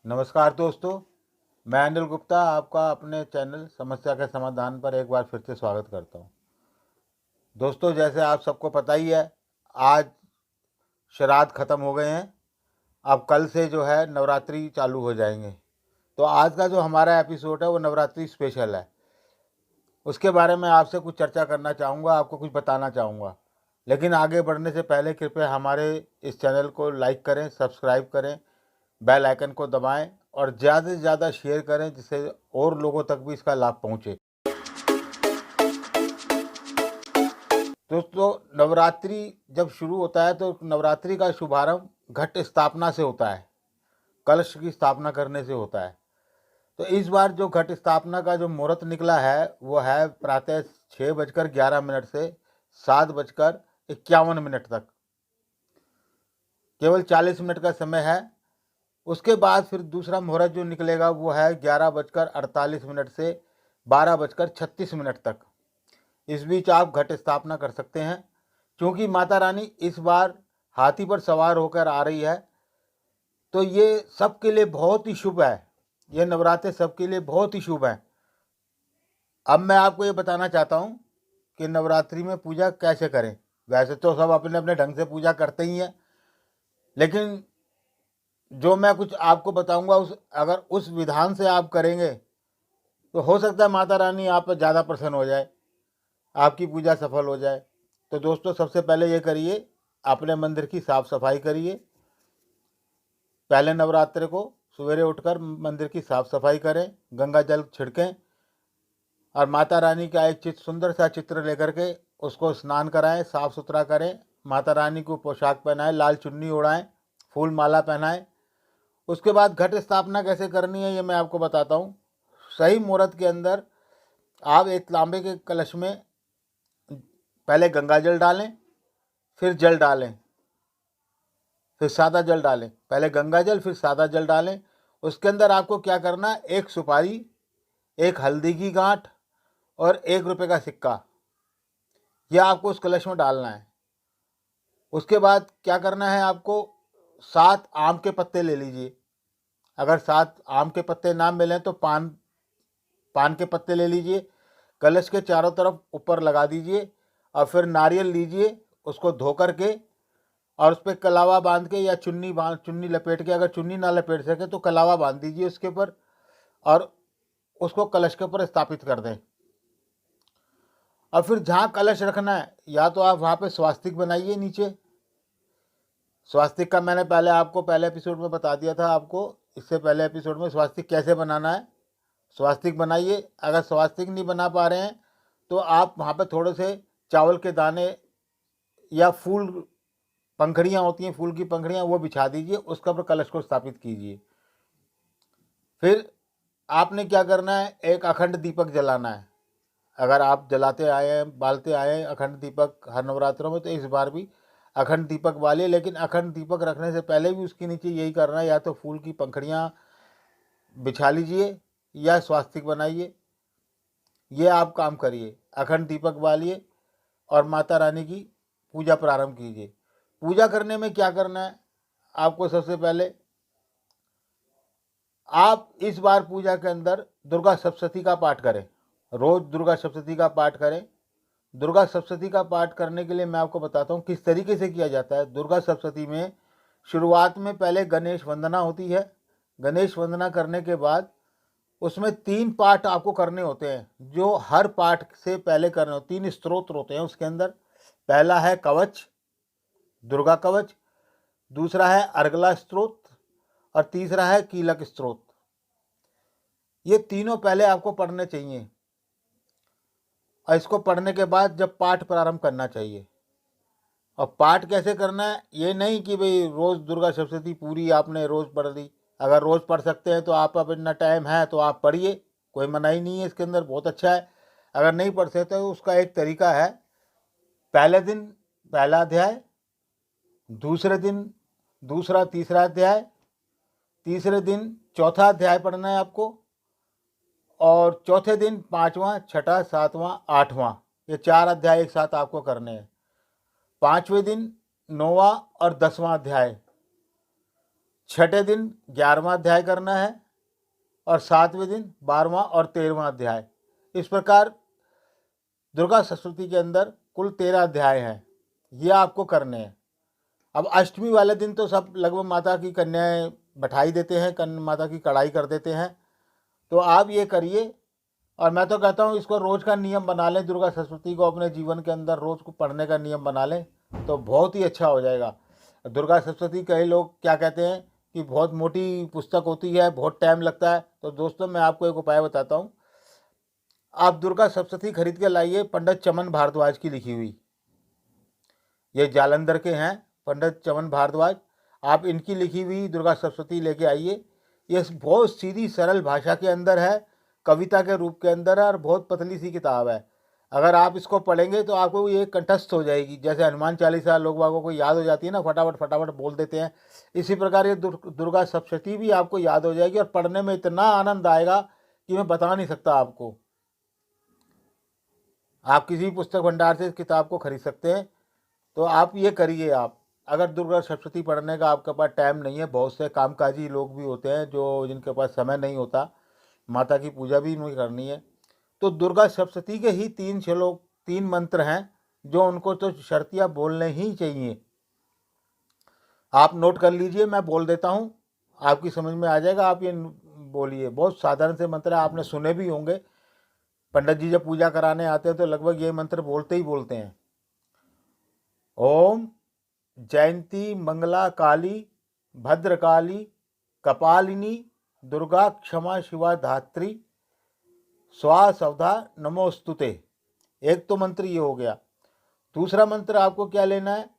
नमस्कार दोस्तों, मैं अनिल गुप्ता आपका अपने चैनल समस्या के समाधान पर एक बार फिर से स्वागत करता हूं। दोस्तों, जैसे आप सबको पता ही है, आज श्राद्ध ख़त्म हो गए हैं। अब कल से जो है नवरात्रि चालू हो जाएंगे। तो आज का जो हमारा एपिसोड है वो नवरात्रि स्पेशल है। उसके बारे में आपसे कुछ चर्चा करना चाहूँगा, आपको कुछ बताना चाहूँगा। लेकिन आगे बढ़ने से पहले कृपया हमारे इस चैनल को लाइक करें, सब्सक्राइब करें, बेल आइकन को दबाएं और ज़्यादा से ज़्यादा शेयर करें, जिससे और लोगों तक भी इसका लाभ पहुंचे। दोस्तों, नवरात्रि जब शुरू होता है तो नवरात्रि का शुभारंभ घट स्थापना से होता है, कलश की स्थापना करने से होता है। तो इस बार जो घट स्थापना का जो मुहूर्त निकला है वो है प्रातः 6:11 से 7:51 तक। केवल 40 मिनट का समय है। उसके बाद फिर दूसरा मुहूर्त जो निकलेगा वो है 11:48 से 12:36 तक। इस बीच आप घट स्थापना कर सकते हैं। क्योंकि माता रानी इस बार हाथी पर सवार होकर आ रही है, तो ये सबके लिए बहुत ही शुभ है। ये नवरात्रे सबके लिए बहुत ही शुभ है। अब मैं आपको ये बताना चाहता हूँ कि नवरात्रि में पूजा कैसे करें। वैसे तो सब अपने अपने ढंग से पूजा करते ही हैं, लेकिन जो मैं कुछ आपको बताऊंगा अगर उस विधान से आप करेंगे तो हो सकता है माता रानी आप पर ज़्यादा प्रसन्न हो जाए, आपकी पूजा सफल हो जाए। तो दोस्तों, सबसे पहले ये करिए, अपने मंदिर की साफ़ सफाई करिए। पहले नवरात्रि को सवेरे उठकर मंदिर की साफ़ सफाई करें, गंगा जल छिड़कें और माता रानी का एक सुंदर सा चित्र लेकर के उसको स्नान कराएं, साफ़ सुथरा करें। माता रानी को पोशाक पहनाएं, लाल चुन्नी उड़ाएं, फूल माला पहनाएं। उसके बाद घट स्थापना कैसे करनी है ये मैं आपको बताता हूँ। सही मुहूर्त के अंदर आप एक तांबे के कलश में पहले गंगा जल डालें, फिर जल डालें, फिर सादा जल डालें। पहले गंगा जल फिर सादा जल डालें। उसके अंदर आपको क्या करना है, एक सुपारी, एक हल्दी की गांठ और 1 रुपये का सिक्का, यह आपको उस कलश में डालना है। उसके बाद क्या करना है, आपको 7 आम के पत्ते ले लीजिए। अगर 7 आम के पत्ते ना मिलें तो पान के पत्ते ले लीजिए। कलश के चारों तरफ ऊपर लगा दीजिए और फिर नारियल लीजिए, उसको धो करके और उस पर कलावा बांध के या चुन्नी लपेट के, अगर चुन्नी ना लपेट सके तो कलावा बांध दीजिए उसके ऊपर और उसको कलश के ऊपर स्थापित कर दें। और फिर जहाँ कलश रखना है, या तो आप वहाँ पे स्वास्तिक बनाइए नीचे। स्वास्तिक का मैंने पहले एपिसोड में बता दिया था आपको। इससे पहले एपिसोड में स्वास्तिक कैसे बनाना है, स्वास्तिक बनाइए। अगर स्वास्तिक नहीं बना पा रहे हैं तो आप वहाँ पे थोड़े से चावल के दाने या फूल पंखड़ियाँ होती हैं, फूल की पंखड़ियाँ, वो बिछा दीजिए, उसके ऊपर कलश को स्थापित कीजिए। फिर आपने क्या करना है, एक अखंड दीपक जलाना है। अगर आप जलाते आए हैं, बालते आए हैं अखंड दीपक हर नवरात्रों में, तो इस बार भी अखंड दीपक बालिए। लेकिन अखंड दीपक रखने से पहले भी उसके नीचे यही करना है, या तो फूल की पंखड़ियाँ बिछा लीजिए या स्वास्तिक बनाइए। ये आप काम करिए, अखंड दीपक बालिए और माता रानी की पूजा प्रारंभ कीजिए। पूजा करने में क्या करना है, आपको सबसे पहले आप इस बार पूजा के अंदर दुर्गा सप्तशती का पाठ करें। रोज़ दुर्गा सप्तशती का पाठ करें। दुर्गा सप्तशती का पाठ करने के लिए मैं आपको बताता हूँ किस तरीके से किया जाता है। दुर्गा सप्तशती में शुरुआत में पहले गणेश वंदना होती है। गणेश वंदना करने के बाद उसमें 3 पाठ आपको करने होते हैं, जो हर पाठ से पहले करने होते। 3 स्तोत्र होते हैं उसके अंदर। पहला है कवच, दुर्गा कवच, दूसरा है अर्गला स्तोत्र और तीसरा है कीलक स्तोत्र। ये तीनों पहले आपको पढ़ने चाहिए और इसको पढ़ने के बाद जब पाठ प्रारंभ करना चाहिए। और पाठ कैसे करना है, ये नहीं कि भाई रोज़ दुर्गा सप्तशती पूरी आपने रोज़ पढ़ ली। अगर रोज़ पढ़ सकते हैं तो आप, अब इतना टाइम है तो आप पढ़िए, कोई मनाही नहीं है इसके अंदर, बहुत अच्छा है। अगर नहीं पढ़ सकते तो उसका एक तरीका है, पहले दिन पहला अध्याय, दूसरे दिन दूसरा तीसरा अध्याय, तीसरे दिन चौथा अध्याय पढ़ना है आपको, और चौथे दिन 5वां, छठा, 7वां, 8वां, ये 4 अध्याय एक साथ आपको करने हैं। 5वें दिन 9वां और 10वां अध्याय। छठे दिन 11वां अध्याय करना है और 7वें दिन 12वां और 13वां अध्याय। इस प्रकार दुर्गा सप्तशती के अंदर कुल 13 अध्याय हैं, ये आपको करने हैं। अब अष्टमी वाले दिन तो सब लगभग माता की कन्याएं बैठाई देते हैं, माता की कढ़ाई कर देते हैं, तो आप ये करिए। और मैं तो कहता हूँ इसको रोज़ का नियम बना लें, दुर्गा सप्तशती को अपने जीवन के अंदर रोज़ को पढ़ने का नियम बना लें तो बहुत ही अच्छा हो जाएगा। दुर्गा सप्तशती कई लोग क्या कहते हैं कि बहुत मोटी पुस्तक होती है, बहुत टाइम लगता है, तो दोस्तों मैं आपको एक उपाय बताता हूँ। आप दुर्गा सप्तशती खरीद के लाइए, पंडित चमन भारद्वाज की लिखी हुई, ये जालंधर के हैं पंडित चमन भारद्वाज, आप इनकी लिखी हुई दुर्गा सप्तशती लेके आइए। ये बहुत सीधी सरल भाषा के अंदर है, कविता के रूप के अंदर है और बहुत पतली सी किताब है। अगर आप इसको पढ़ेंगे तो आपको ये कंठस्थ हो जाएगी, जैसे हनुमान चालीसा लोग बागों को याद हो जाती है ना, फटाफट फटाफट बोल देते हैं, इसी प्रकार ये दुर्गा सप्तशती भी आपको याद हो जाएगी और पढ़ने में इतना आनंद आएगा कि मैं बता नहीं सकता आपको। आप किसी पुस्तक भंडार से इस किताब को खरीद सकते हैं, तो आप ये करिए। आप अगर दुर्गा सप्तशती पढ़ने का आपके पास टाइम नहीं है, बहुत से कामकाजी लोग भी होते हैं जो जिनके पास समय नहीं होता, माता की पूजा भी उन्हें करनी है, तो दुर्गा सप्तशती के ही 3 श्लोक 3 मंत्र हैं जो उनको तो शर्तिया बोलने ही चाहिए। आप नोट कर लीजिए, मैं बोल देता हूँ, आपकी समझ में आ जाएगा, आप ये बोलिए। बहुत साधारण से मंत्र है, आपने सुने भी होंगे, पंडित जी जब पूजा कराने आते हैं तो लगभग ये मंत्र बोलते ही बोलते हैं। ओम जयंती मंगला काली भद्रकाली कपालिनी दुर्गा क्षमा शिवा धात्री स्वा सवधा नमोस्तुते। एक तो मंत्र ये हो गया। दूसरा मंत्र आपको क्या लेना है,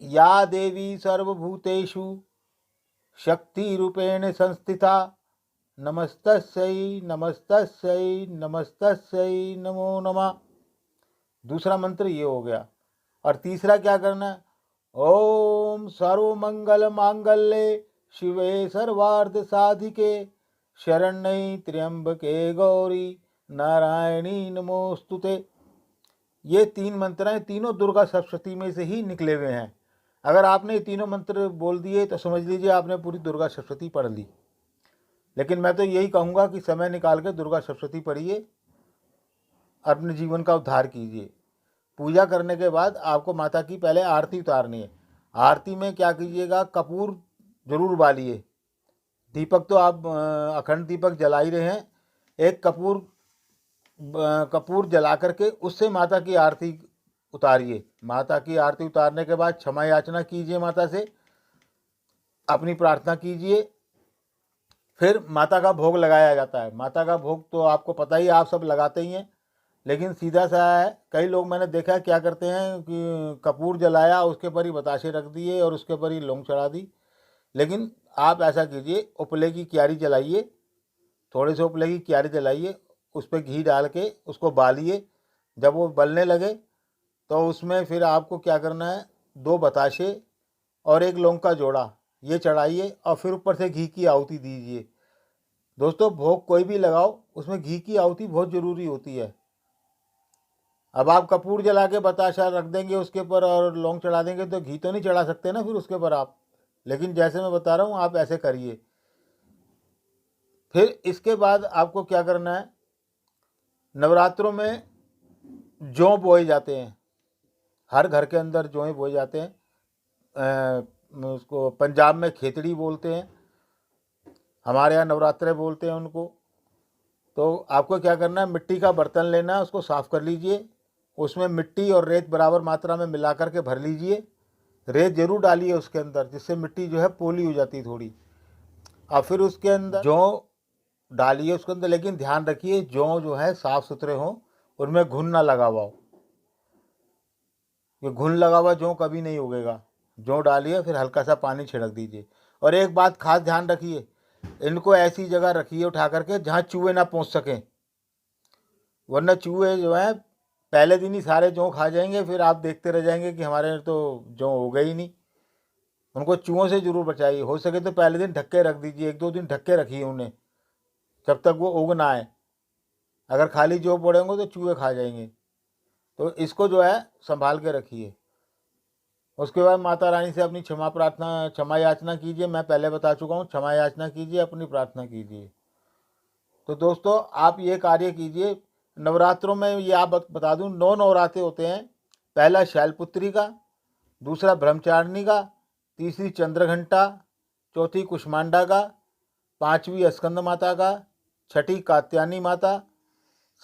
या देवी सर्वभूतेषु शक्ति रूपेण संस्थिता नमस्तस्यै नमस्तस्यै नमस्तस्यै नमो नमः। दूसरा मंत्र ये हो गया। और तीसरा क्या करना है, ओम सर्वमंगल मांगल्ये शिवे सर्वार्थ साधिके शरण्यै त्र्यंबके गौरी नारायणी नमोस्तुते। ये 3 मंत्र हैं, तीनों दुर्गा सप्तशती में से ही निकले हुए हैं। अगर आपने ये तीनों मंत्र बोल दिए तो समझ लीजिए आपने पूरी दुर्गा सप्तशती पढ़ ली। लेकिन मैं तो यही कहूँगा कि समय निकाल के दुर्गा सप्तशती पढ़िए, अपने जीवन का उद्धार कीजिए। पूजा करने के बाद आपको माता की पहले आरती उतारनी है। आरती में क्या कीजिएगा, कपूर जरूर बालिए। दीपक तो आप अखंड दीपक जला ही रहे हैं, एक कपूर जला करके उससे माता की आरती उतारिए। माता की आरती उतारने के बाद क्षमा याचना कीजिए, माता से अपनी प्रार्थना कीजिए। फिर माता का भोग लगाया जाता है। माता का भोग तो आपको पता ही, आप सब लगाते ही हैं, लेकिन सीधा सा है, कई लोग मैंने देखा है क्या करते हैं कि कपूर जलाया, उसके ऊपर ही बताशे रख दिए और उसके ऊपर ही लौंग चढ़ा दी। लेकिन आप ऐसा कीजिए, उपले की क्यारी जलाइए, थोड़े से उपले की क्यारी जलाइए, उस पर घी डाल के उसको बालिए। जब वो बलने लगे तो उसमें फिर आपको क्या करना है, 2 बताशे और 1 लौंग का जोड़ा ये चढ़ाइए और फिर ऊपर से घी की आहुति दीजिए। दोस्तों, भोग कोई भी लगाओ उसमें घी की आहुति बहुत ज़रूरी होती है। अब आप कपूर जला के बताशा रख देंगे उसके ऊपर और लौंग चढ़ा देंगे तो घी तो नहीं चढ़ा सकते ना फिर उसके ऊपर आप। लेकिन जैसे मैं बता रहा हूँ आप ऐसे करिए। फिर इसके बाद आपको क्या करना है, नवरात्रों में जौ बोए जाते हैं, हर घर के अंदर जौ बोए जाते हैं। उसको पंजाब में खेतड़ी बोलते हैं, हमारे यहाँ नवरात्रे बोलते हैं उनको। तो आपको क्या करना है, मिट्टी का बर्तन लेना है, उसको साफ़ कर लीजिए, उसमें मिट्टी और रेत बराबर मात्रा में मिला करके भर लीजिए। रेत जरूर डालिए उसके अंदर, जिससे मिट्टी जो है पोली हो जाती है थोड़ी। और फिर उसके अंदर जौ डालिए उसके अंदर, लेकिन ध्यान रखिए जौ जो है साफ़ सुथरे हों, उनमें घुन ना लगा हुआ हो। ये घुन लगा हुआ जौ कभी नहीं उगेगा। जौ डालिए, फिर हल्का सा पानी छिड़क दीजिए। और एक बात खास ध्यान रखिए, इनको ऐसी जगह रखिए उठा करके जहाँ चूहे ना पहुँच सकें, वरना चूहे जो है पहले दिन ही सारे जौ खा जाएंगे, फिर आप देखते रह जाएंगे कि हमारे तो जौ हो गई नहीं। उनको चूहों से ज़रूर बचाइए, हो सके तो पहले दिन ढक के रख दीजिए, 1-2 दिन ढक के रखिए उन्हें, जब तक वो उग ना आए। अगर खाली जौ पड़ेंगे तो चूहे खा जाएंगे, तो इसको जो है संभाल के रखिए। उसके बाद माता रानी से अपनी क्षमा याचना कीजिए। मैं पहले बता चुका हूँ, क्षमा याचना कीजिए, अपनी प्रार्थना कीजिए। तो दोस्तों आप ये कार्य कीजिए। नवरात्रों में ये आप बता दूँ 9 नवरात्रे होते हैं। पहला शैलपुत्री का, दूसरा ब्रह्मचारिणी का, तीसरी चंद्रघंटा, चौथी कुष्मांडा का, पांचवी स्कंद माता का, छठी कात्यायनी माता,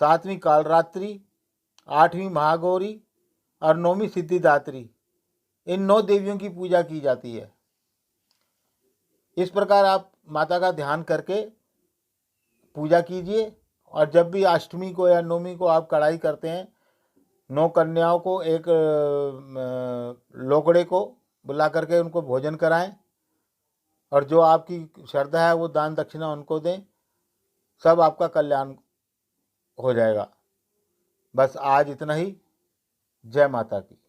सातवीं कालरात्रि, आठवीं महागौरी और नौवीं सिद्धिदात्री। इन 9 देवियों की पूजा की जाती है। इस प्रकार आप माता का ध्यान करके पूजा कीजिए। और जब भी अष्टमी को या नवमी को आप कढ़ाई करते हैं, 9 कन्याओं को एक लोकड़े को बुला करके उनको भोजन कराएं। और जो आपकी श्रद्धा है वो दान दक्षिणा उनको दें। सब आपका कल्याण हो जाएगा। बस आज इतना ही। जय माता की।